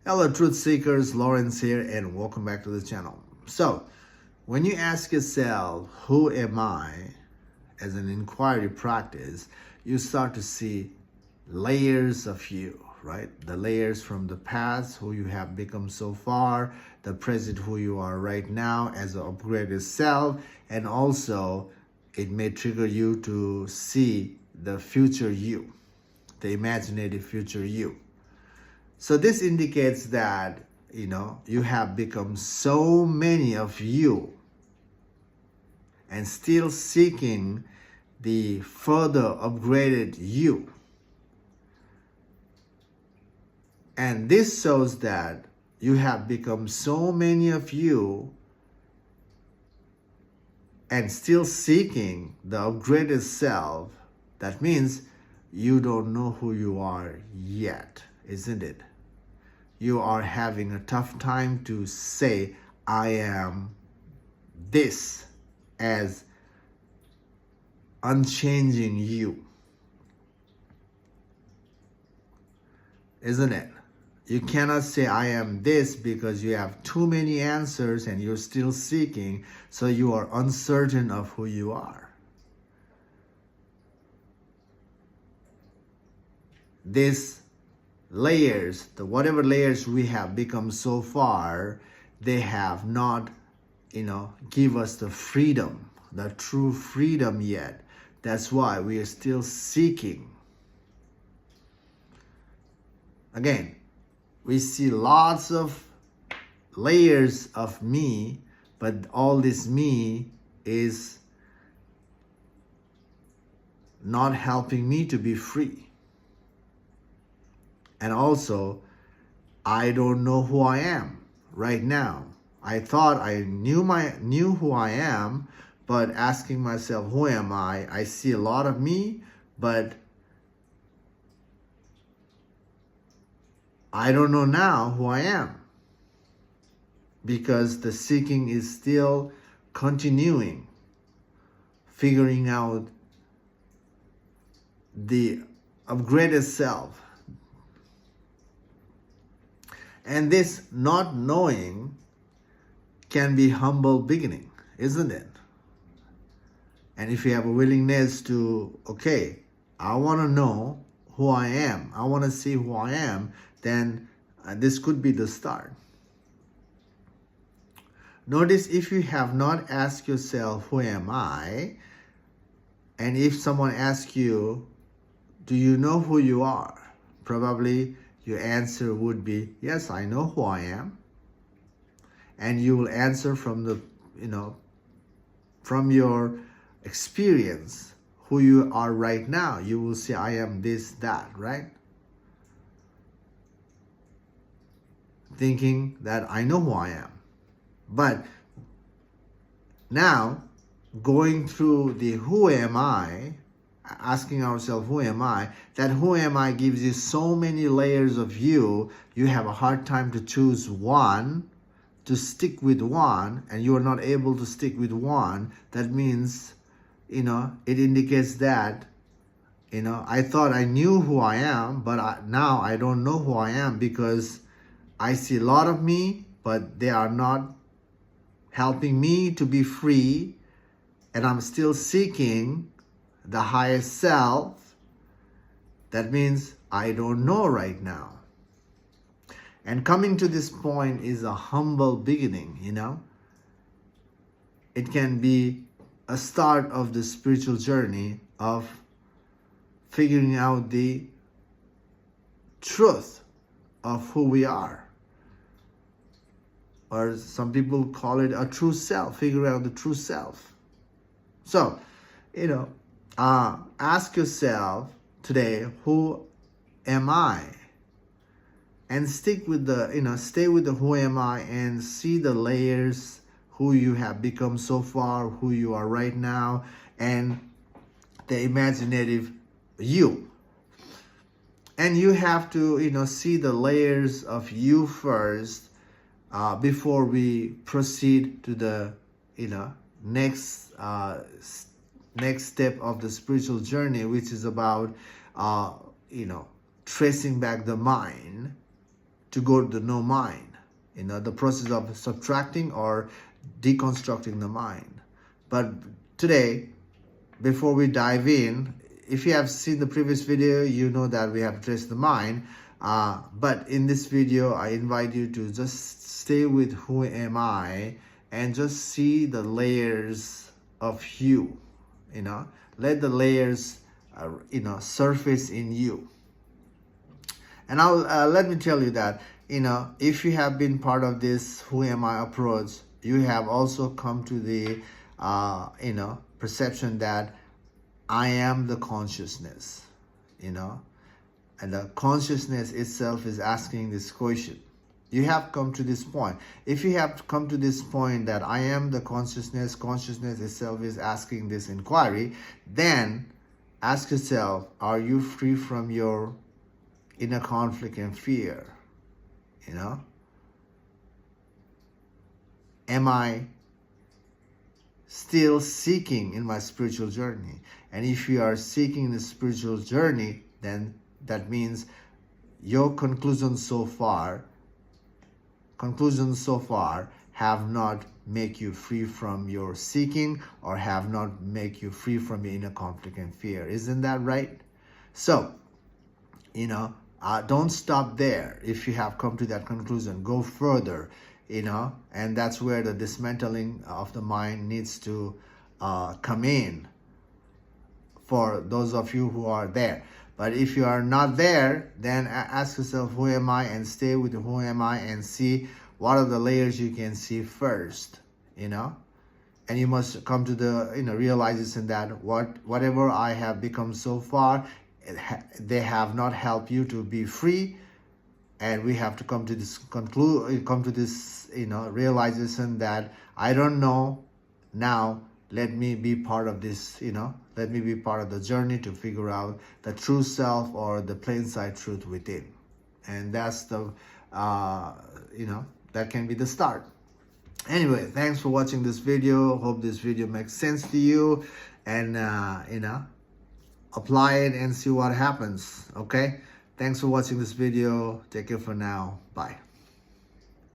Hello truth seekers, Lawrence here and welcome back to the channel. So when you ask yourself, who am I, as an inquiry practice, you start to see layers of you, right? The layers from the past, who you have become so far, the present, who you are right now as an upgraded self, and also it may trigger you to see the future you, the imaginative future you. So this indicates that, you have become so many of you and still seeking the further upgraded you. And this shows that you have become so many of you and still seeking the upgraded self. That means you don't know who you are yet, isn't it? You are having a tough time to say, I am this, as unchanging you. Isn't it? You cannot say, I am this, because you have too many answers and you're still seeking, so you are uncertain of who you are. This layers, whatever layers we have become so far, they have not, give us the freedom, the true freedom yet. That's why we are still seeking. Again, we see lots of layers of me, but all this me is not helping me to be free. And also, I don't know who I am right now. I thought I knew who I am, but asking myself, who am I see a lot of me, but I don't know now who I am, because the seeking is still continuing, figuring out the upgraded self. And this not knowing can be humble beginning, isn't it? And if you have a willingness to, okay, I want to know who I am, I want to see who I am, then this could be the start. Notice, if you have not asked yourself, who am I? And if someone asks you, do you know who you are? Probably your answer would be, yes, I know who I am. And you will answer from the, from your experience, who you are right now. You will say, I am this, that, right? Thinking that I know who I am. But now, going through the who am I, asking ourselves, who am I? That who am I gives you so many layers of you. You have a hard time to choose one, to stick with one, and you are not able to stick with one. That means, it indicates that, I thought I knew who I am, but now I don't know who I am, because I see a lot of me, but they are not helping me to be free, and I'm still seeking the highest self. That means I don't know right now. And coming to this point is a humble beginning, It can be a start of the spiritual journey of figuring out the truth of who we are. Or some people call it a true self, figure out the true self. So, ask yourself today, who am I? And stick with the, stay with the who am I, and see the layers, who you have become so far, who you are right now, and the imaginative you. And you have to, see the layers of you first, before we proceed to the, next step of the spiritual journey, which is about, tracing back the mind to go to the no mind, the process of subtracting or deconstructing the mind. But today, before we dive in, if you have seen the previous video, you know that we have addressed the mind. But in this video, I invite you to just stay with who am I and just see the layers of you. Let the layers, surface in you. And let me tell you that, if you have been part of this who am I approach, you have also come to the, perception that I am the consciousness, and the consciousness itself is asking this question. You have come to this point. If you have come to this point that I am the consciousness, consciousness itself is asking this inquiry, then ask yourself, are you free from your inner conflict and fear? Am I still seeking in my spiritual journey? And if you are seeking the spiritual journey, then that means your conclusions so far have not make you free from your seeking, or have not make you free from your inner conflict and fear. Isn't that right? So, don't stop there. If you have come to that conclusion, go further, and that's where the dismantling of the mind needs to come in for those of you who are there. But if you are not there, then ask yourself, who am I? And stay with who am I and see what are the layers you can see first, and you must come to the realization that whatever I have become so far, they have not helped you to be free. And we have to come to this realization that I don't know now. Let me be part of this, let me be part of the journey to figure out the true self, or the plain sight truth within. And that's the, that can be the start. Anyway, thanks for watching this video. Hope this video makes sense to you, and, apply it and see what happens. Okay. Thanks for watching this video. Take care for now. Bye.